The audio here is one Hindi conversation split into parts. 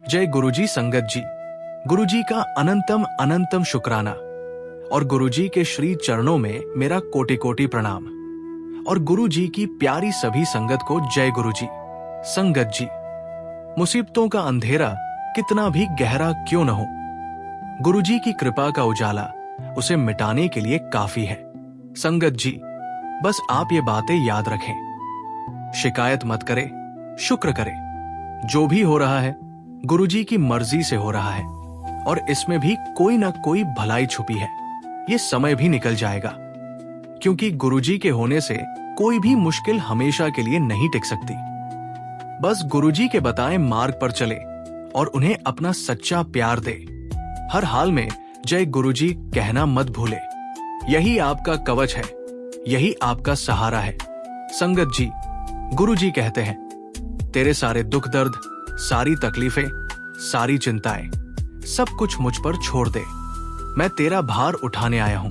जय गुरुजी संगत जी। गुरुजी का अनंतम अनंतम शुक्राना और गुरुजी के श्री चरणों में मेरा कोटि कोटि प्रणाम। और गुरुजी की प्यारी सभी संगत को जय गुरुजी। संगत जी, मुसीबतों का अंधेरा कितना भी गहरा क्यों न हो, गुरुजी की कृपा का उजाला उसे मिटाने के लिए काफी है। संगत जी, बस आप ये बातें याद रखें। शिकायत मत करें, शुक्र करें। जो भी हो रहा है गुरुजी की मर्जी से हो रहा है और इसमें भी कोई ना कोई भलाई छुपी है। ये समय भी निकल जाएगा, क्योंकि गुरुजी के होने से कोई भी मुश्किल हमेशा के लिए नहीं टिक सकती। बस गुरुजी के बताए मार्ग पर चले और उन्हें अपना सच्चा प्यार दे। हर हाल में जय गुरुजी कहना मत भूले। यही आपका कवच है, यही आपका सहारा है। संगत जी, गुरुजी कहते हैं, तेरे सारे दुख दर्द, सारी तकलीफें, सारी चिंताएं, सब कुछ मुझ पर छोड़ दे। मैं तेरा भार उठाने आया हूं।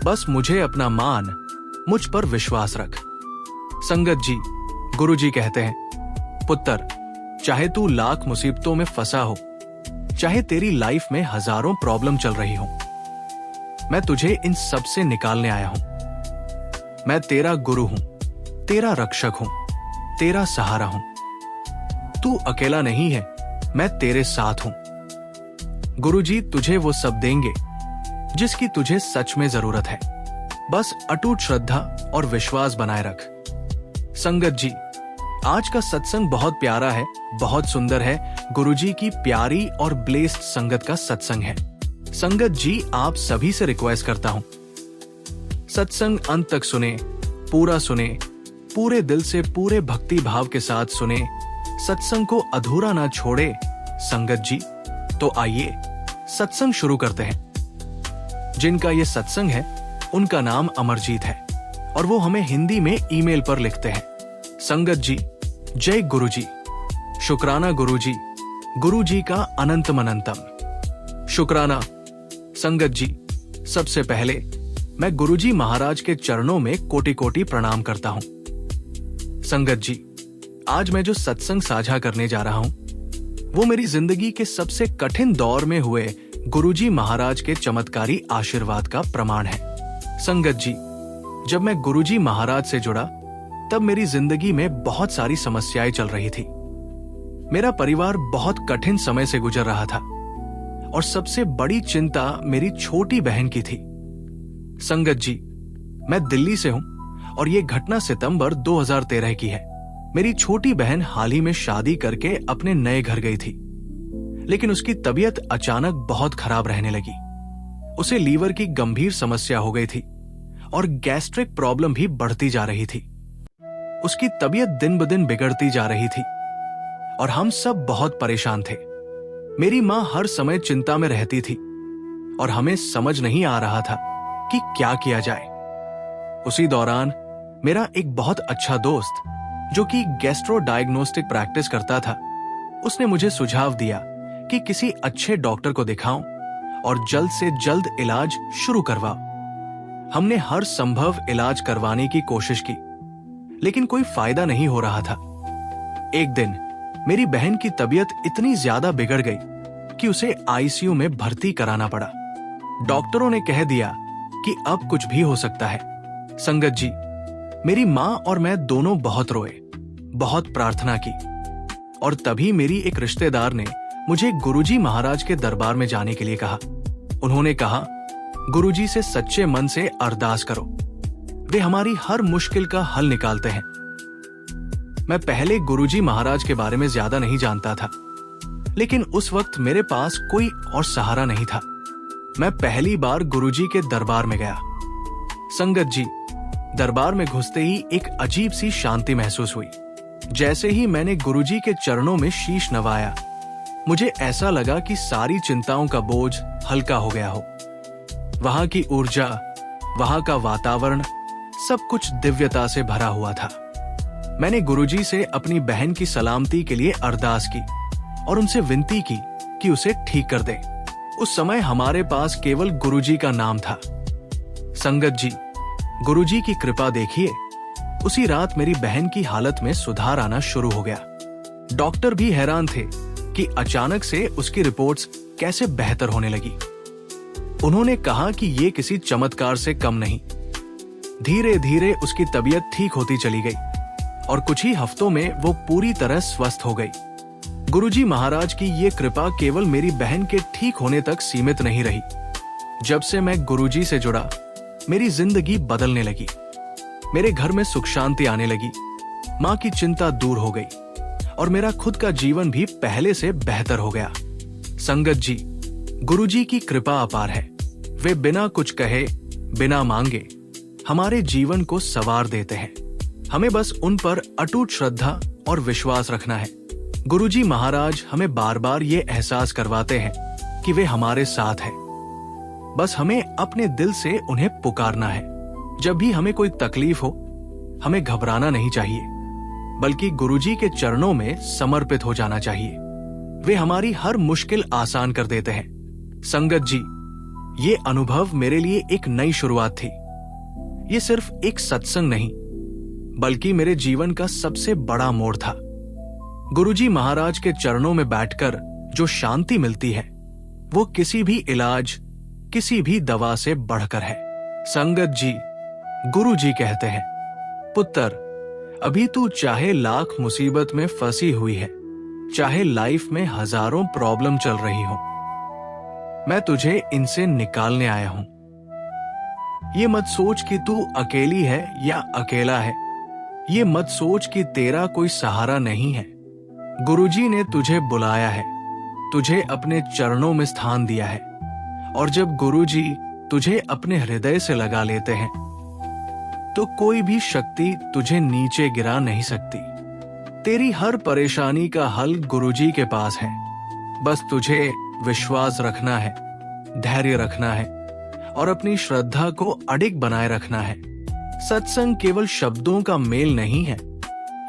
बस मुझे अपना मान, मुझ पर विश्वास रख। संगत जी, गुरुजी कहते हैं, पुत्र, चाहे तू लाख मुसीबतों में फंसा हो, चाहे तेरी लाइफ में हजारों प्रॉब्लम चल रही हो, मैं तुझे इन सब से निकालने आया हूं। मैं तेरा गुरु हूं, तेरा रक्षक हूं, तेरा सहारा हूं। तू अकेला नहीं है, मैं तेरे साथ हूं। गुरुजी तुझे वो सब देंगे जिसकी तुझे सच में जरूरत है। बस अटूट श्रद्धा और विश्वास बनाए रख। संगत जी, आज का सत्संग बहुत प्यारा है, बहुत सुंदर है। गुरुजी की प्यारी और ब्लेस्ड संगत का सत्संग है। संगत जी, आप सभी से रिक्वेस्ट करता हूं, सत्संग अंत तक सुने, पूरा सुने, पूरे दिल से पूरे भक्ति भाव के साथ सुने, सत्संग को अधूरा ना छोड़े। संगत जी, तो आइए सत्संग शुरू करते हैं। जिनका ये सत्संग है उनका नाम अमरजीत है और वो हमें हिंदी में ईमेल पर लिखते हैं, संगत जी, जय गुरुजी। शुक्राना गुरुजी, गुरुजी का अनंतम अनंतम शुक्राना। संगत जी, सबसे पहले मैं गुरुजी महाराज के चरणों में कोटि कोटि प्रणाम करता हूं। संगत जी, आज मैं जो सत्संग साझा करने जा रहा हूं वो मेरी जिंदगी के सबसे कठिन दौर में हुए गुरुजी महाराज के चमत्कारी आशीर्वाद का प्रमाण है। संगत जी, जब मैं गुरुजी महाराज से जुड़ा तब मेरी जिंदगी में बहुत सारी समस्याएं चल रही थी। मेरा परिवार बहुत कठिन समय से गुजर रहा था और सबसे बड़ी चिंता मेरी छोटी बहन की थी। संगत जी, मैं दिल्ली से हूं और ये घटना सितंबर 2013 की है। मेरी छोटी बहन हाल ही में शादी करके अपने नए घर गई थी, लेकिन उसकी तबीयत अचानक बहुत खराब रहने लगी। उसे लीवर की गंभीर समस्या हो गई थी और गैस्ट्रिक प्रॉब्लम भी बढ़ती जा रही थी। उसकी तबीयत दिन ब दिन बिगड़ती जा रही थी और हम सब बहुत परेशान थे। मेरी मां हर समय चिंता में रहती थी और हमें समझ नहीं आ रहा था कि क्या किया जाए। उसी दौरान मेरा एक बहुत अच्छा दोस्त जो कि गैस्ट्रो डायग्नोस्टिक प्रैक्टिस करता था, उसने मुझे सुझाव दिया कि किसी अच्छे डॉक्टर को दिखाऊं और जल्द से जल्द इलाज शुरू करवाओ। हमने हर संभव इलाज करवाने की कोशिश की, लेकिन कोई फायदा नहीं हो रहा था। एक दिन मेरी बहन की तबीयत इतनी ज्यादा बिगड़ गई कि उसे आईसीयू में भर्ती कराना पड़ा। डॉक्टरों ने कह दिया कि अब कुछ भी हो सकता है। संगत जी, मेरी मां और मैं दोनों बहुत रोए, बहुत प्रार्थना की और तभी मेरी एक रिश्तेदार ने मुझे गुरुजी महाराज के दरबार में जाने के लिए कहा। उन्होंने कहा, गुरुजी से सच्चे मन से अरदास करो, वे हमारी हर मुश्किल का हल निकालते हैं। मैं पहले गुरुजी महाराज के बारे में ज्यादा नहीं जानता था, लेकिन उस वक्त मेरे पास कोई और सहारा नहीं था। मैं पहली बार गुरुजी के दरबार में गया। संगत जी, दरबार में घुसते ही एक अजीब सी शांति महसूस हुई। जैसे ही मैंने गुरुजी के चरणों में शीश नवाया, मुझे ऐसा लगा कि सारी चिंताओं का बोझ हल्का हो गया हो। वहां की ऊर्जा, वहां का वातावरण, सब कुछ दिव्यता से भरा हुआ था। मैंने गुरुजी से अपनी बहन की सलामती के लिए अरदास की और उनसे विनती की कि उसे ठीक कर दे। उस समय हमारे पास केवल गुरुजी का नाम था। संगत जी, गुरुजी की कृपा देखिए, उसी रात मेरी बहन की हालत में सुधार आना शुरू हो गया। डॉक्टर भी हैरान थे कि अचानक से उसकी रिपोर्ट्स कैसे बेहतर होने लगी। उन्होंने कहा कि ये किसी चमत्कार से कम नहीं। धीरे धीरे उसकी तबीयत ठीक होती चली गई और कुछ ही हफ्तों में वो पूरी तरह स्वस्थ हो गई। गुरुजी महाराज की ये कृपा केवल मेरी बहन के ठीक होने तक सीमित नहीं रही। जब से मैं गुरुजी से जुड़ा, मेरी जिंदगी बदलने लगी। मेरे घर में सुख शांति आने लगी, माँ की चिंता दूर हो गई और मेरा खुद का जीवन भी पहले से बेहतर हो गया। संगत जी, गुरुजी की कृपा अपार है। वे बिना कुछ कहे, बिना मांगे हमारे जीवन को संवार देते हैं। हमें बस उन पर अटूट श्रद्धा और विश्वास रखना है। गुरुजी महाराज हमें बार बार ये एहसास करवाते हैं कि वे हमारे साथ हैं। बस हमें अपने दिल से उन्हें पुकारना है। जब भी हमें कोई तकलीफ हो, हमें घबराना नहीं चाहिए, बल्कि गुरुजी के चरणों में समर्पित हो जाना चाहिए। वे हमारी हर मुश्किल आसान कर देते हैं। संगत जी, ये अनुभव मेरे लिए एक नई शुरुआत थी। ये सिर्फ एक सत्संग नहीं, बल्कि मेरे जीवन का सबसे बड़ा मोड़ था। गुरुजी महाराज के चरणों में बैठकर जो शांति मिलती है, वो किसी भी इलाज, किसी भी दवा से बढ़कर है। संगत जी, गुरुजी कहते हैं, पुत्र, अभी तू चाहे लाख मुसीबत में फंसी हुई है, चाहे लाइफ में हजारों प्रॉब्लम चल रही हो, मैं तुझे इनसे निकालने आया हूं। ये मत सोच कि तू अकेली है या अकेला है। ये मत सोच कि तेरा कोई सहारा नहीं है। गुरुजी ने तुझे बुलाया है, तुझे अपने चरणों में स्थान दिया है। और जब गुरुजी तुझे अपने हृदय से लगा लेते हैं, तो कोई भी शक्ति तुझे नीचे गिरा नहीं सकती। तेरी हर परेशानी का हल गुरुजी के पास है। बस तुझे विश्वास रखना है, धैर्य रखना है और अपनी श्रद्धा को अडिग बनाए रखना है। सत्संग केवल शब्दों का मेल नहीं है,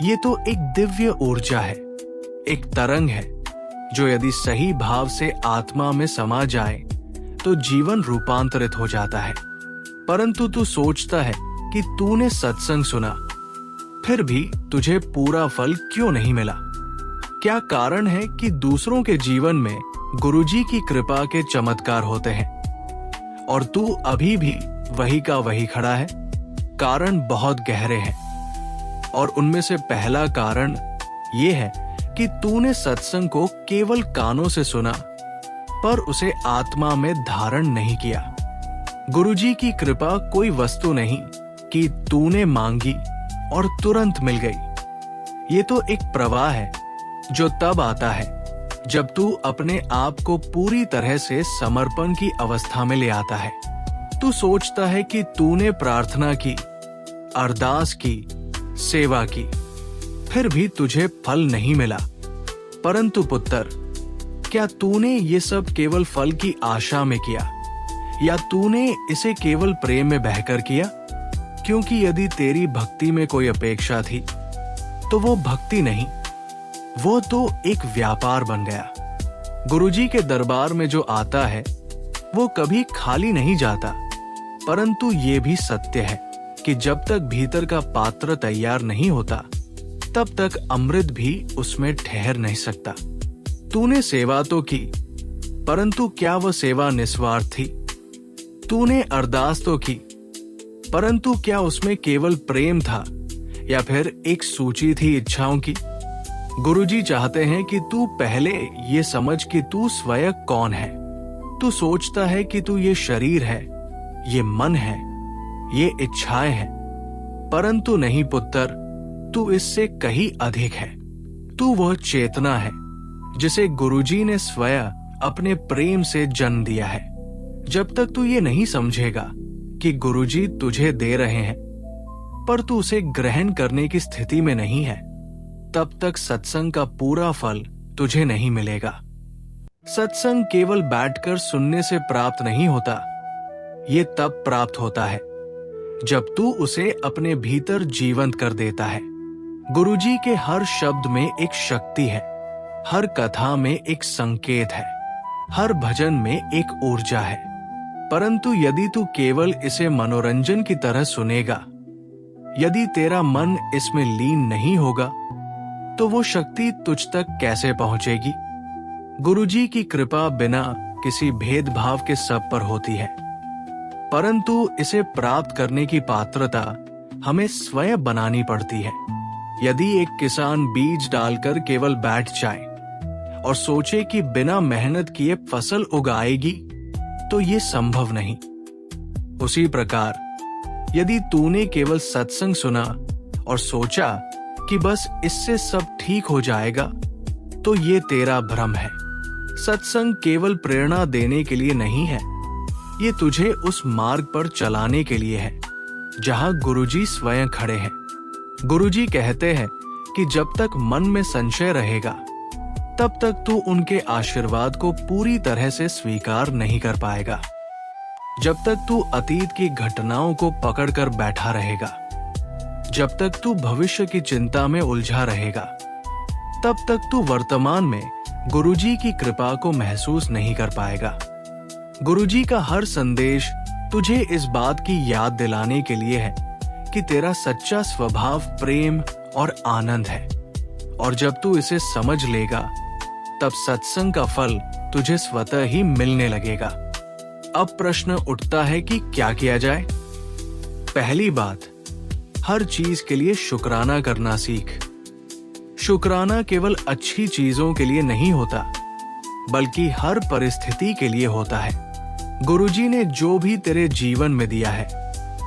ये तो एक दिव्य ऊर्जा है, एक तरंग है जो यदि सही भाव से आत्मा में समा जाए तो जीवन रूपांतरित हो जाता है। परंतु तू सोचता है कि तूने सत्संग सुना, फिर भी तुझे पूरा फल क्यों नहीं मिला? क्या कारण है कि दूसरों के जीवन में गुरुजी की कृपा के चमत्कार होते हैं और तू अभी भी वही का वही खड़ा है? कारण बहुत गहरे हैं और उनमें से पहला कारण ये है कि तूने सत्संग को केवल कानों से सुना, पर उसे आत्मा में धारण नहीं किया। गुरुजी की कृपा कोई वस्तु नहीं कि तूने मांगी और तुरंत मिल गई। ये तो एक प्रवाह है जो तब आता है जब तू अपने आप को पूरी तरह से समर्पण की अवस्था में ले आता है। तू सोचता है कि तूने प्रार्थना की, अरदास की, सेवा की, फिर भी तुझे फल नहीं मिला। परंतु पुत्र, क्या तूने ये सब केवल फल की आशा में किया या तूने इसे केवल प्रेम में बहकर किया? क्योंकि यदि तेरी भक्ति में कोई अपेक्षा थी तो वो भक्ति नहीं, वो तो एक व्यापार बन गया। गुरुजी के दरबार में जो आता है वो कभी खाली नहीं जाता। परंतु ये भी सत्य है कि जब तक भीतर का पात्र तैयार नहीं होता, तब तक अमृत भी उसमें ठहर नहीं सकता। तूने सेवा तो की, परंतु क्या वह सेवा निस्वार्थ थी? तूने अरदास तो की, परंतु क्या उसमें केवल प्रेम था या फिर एक सूची थी इच्छाओं की? गुरुजी चाहते हैं कि तू पहले ये समझ कि तू स्वयं कौन है। तू सोचता है कि तू ये शरीर है, ये मन है, ये इच्छाएं हैं, परंतु नहीं पुत्र, तू इससे कहीं अधिक है। तू वह चेतना है जिसे गुरुजी ने स्वयं अपने प्रेम से जन्म दिया है। जब तक तू ये नहीं समझेगा कि गुरुजी तुझे दे रहे हैं, पर तू उसे ग्रहण करने की स्थिति में नहीं है, तब तक सत्संग का पूरा फल तुझे नहीं मिलेगा। सत्संग केवल बैठकर सुनने से प्राप्त नहीं होता। ये तब प्राप्त होता है जब तू उसे अपने भीतर जीवंत कर देता है। गुरुजी के हर शब्द में एक शक्ति है, हर कथा में एक संकेत है, हर भजन में एक ऊर्जा है। परंतु यदि तू केवल इसे मनोरंजन की तरह सुनेगा, यदि तेरा मन इसमें लीन नहीं होगा, तो वो शक्ति तुझ तक कैसे पहुंचेगी? गुरुजी की कृपा बिना किसी भेदभाव के सब पर होती है, परंतु इसे प्राप्त करने की पात्रता हमें स्वयं बनानी पड़ती है। यदि एक किसान बीज डालकर केवल बैठ जाए और सोचे कि बिना मेहनत किए फसल उगाएगी, तो ये संभव नहीं। उसी प्रकार यदि तूने केवल सत्संग सुना और सोचा कि बस इससे सब ठीक हो जाएगा, तो ये तेरा भ्रम है। सत्संग केवल प्रेरणा देने के लिए नहीं है, ये तुझे उस मार्ग पर चलाने के लिए है जहां गुरुजी स्वयं खड़े हैं। गुरुजी कहते हैं कि जब तक मन में संशय रहेगा, तब तक तू उनके आशीर्वाद को पूरी तरह से स्वीकार नहीं कर पाएगा। जब तक तू अतीत की घटनाओं को पकड़कर बैठा रहेगा, जब तक तू भविष्य की चिंता में उलझा रहेगा, तब तक तू वर्तमान में गुरुजी की कृपा को महसूस नहीं कर पाएगा। गुरुजी का हर संदेश तुझे इस बात की याद दिलाने के लिए है कि तेरा सच्चा स्वभाव प्रेम और आनंद है, और जब तू इसे समझ लेगा, तब सत्संग का फल तुझे स्वतः ही मिलने लगेगा। अब प्रश्न उठता है कि क्या किया जाए। पहली बात, हर चीज के लिए शुक्राना करना सीख। शुक्राना केवल अच्छी चीजों के लिए नहीं होता, बल्कि हर परिस्थिति के लिए होता है। गुरुजी ने जो भी तेरे जीवन में दिया है,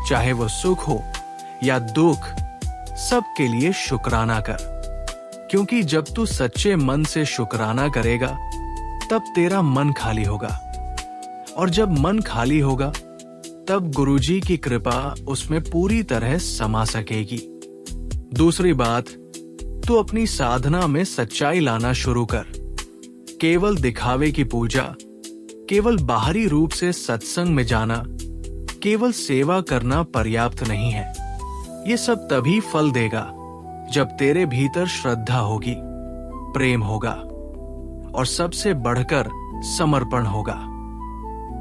चाहे वो सुख हो या दुख, सब के लिए शुक्राना कर। क्योंकि जब तू सच्चे मन से शुक्राना करेगा, तब तेरा मन खाली होगा, और जब मन खाली होगा, तब गुरुजी की कृपा उसमें पूरी तरह समा सकेगी। दूसरी बात, तू अपनी साधना में सच्चाई लाना शुरू कर। केवल दिखावे की पूजा, केवल बाहरी रूप से सत्संग में जाना, केवल सेवा करना पर्याप्त नहीं है। ये सब तभी फल देगा जब तेरे भीतर श्रद्धा होगी, प्रेम होगा, और सबसे बढ़कर समर्पण होगा।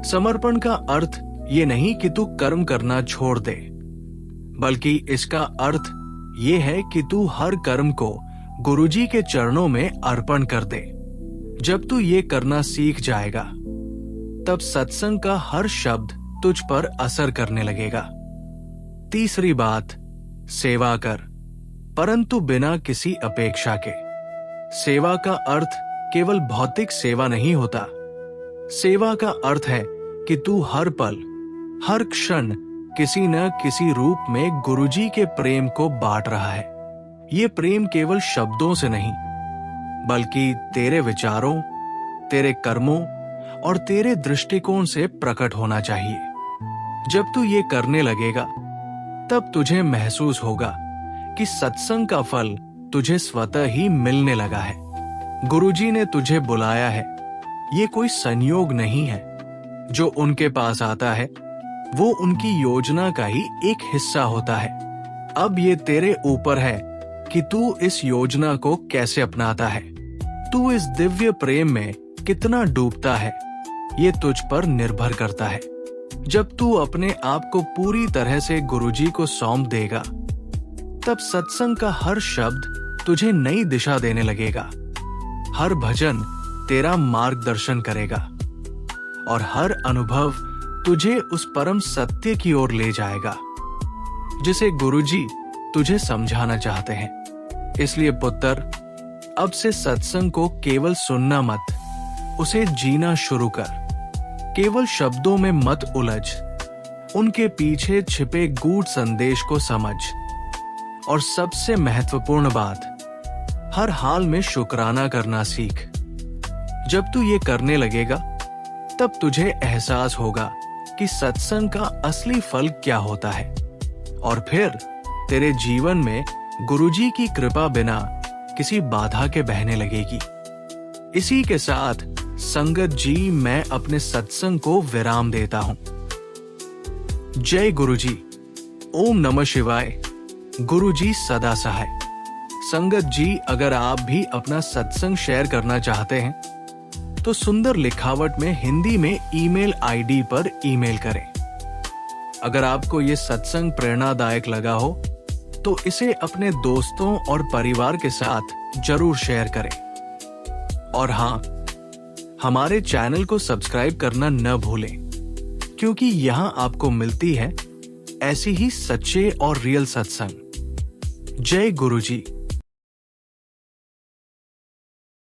समर्पण का अर्थ ये नहीं कि तू कर्म करना छोड़ दे, बल्कि इसका अर्थ ये है कि तू हर कर्म को गुरुजी के चरणों में अर्पण कर दे। जब तू ये करना सीख जाएगा, तब सत्संग का हर शब्द तुझ पर असर करने लगेगा। तीसरी बात, सेवा कर, परंतु बिना किसी अपेक्षा के। सेवा का अर्थ केवल भौतिक सेवा नहीं होता। सेवा का अर्थ है कि तू हर पल, हर क्षण किसी न किसी रूप में गुरुजी के प्रेम को बांट रहा है। ये प्रेम केवल शब्दों से नहीं, बल्कि तेरे विचारों, तेरे कर्मों और तेरे दृष्टिकोण से प्रकट होना चाहिए। जब तू ये करने लगेगा, तब तुझे महसूस होगा कि सत्संग का फल तुझे स्वतः ही मिलने लगा है। गुरुजी ने तुझे बुलाया है, ये कोई संयोग नहीं है। जो उनके पास आता है, वो उनकी योजना का ही एक हिस्सा होता है। अब ये तेरे ऊपर है कि तू इस योजना को कैसे अपनाता है। तू इस दिव्य प्रेम में कितना डूबता है, ये तुझ पर निर्भर करता है। जब तू अपने आप को पूरी तरह से गुरुजी को सौंप देगा, तब सत्संग का हर शब्द तुझे नई दिशा देने लगेगा। हर भजन तेरा मार्गदर्शन करेगा, और हर अनुभव तुझे उस परम सत्य की ओर ले जाएगा जिसे गुरुजी तुझे समझाना चाहते हैं। इसलिए पुत्र, अब से सत्संग को केवल सुनना मत, उसे जीना शुरू कर। केवल शब्दों में मत उलझ, उनके पीछे छिपे गूढ़ संदेश को समझ। और सबसे महत्वपूर्ण बात, हर हाल में शुक्राना करना सीख। जब तू ये करने लगेगा, तब तुझे एहसास होगा कि सत्संग का असली फल क्या होता है, और फिर तेरे जीवन में गुरुजी की कृपा बिना किसी बाधा के बहने लगेगी। इसी के साथ संगत जी, मैं अपने सत्संग को विराम देता हूं। जय गुरुजी। ओम नमः शिवाय। गुरुजी सदा सहाय। संगत जी, अगर आप भी अपना सत्संग शेयर करना चाहते हैं, तो सुंदर लिखावट में हिंदी में ईमेल आईडी पर ईमेल करें। अगर आपको ये सत्संग प्रेरणादायक लगा हो, तो इसे अपने दोस्तों और परिवार के साथ जरूर शेयर करें। और हाँ, हमारे चैनल को सब्सक्राइब करना न भूलें, क्योंकि यहाँ आपको मिलती है ऐसी ही सच्चे और रियल सत्संग। जय गुरुजी।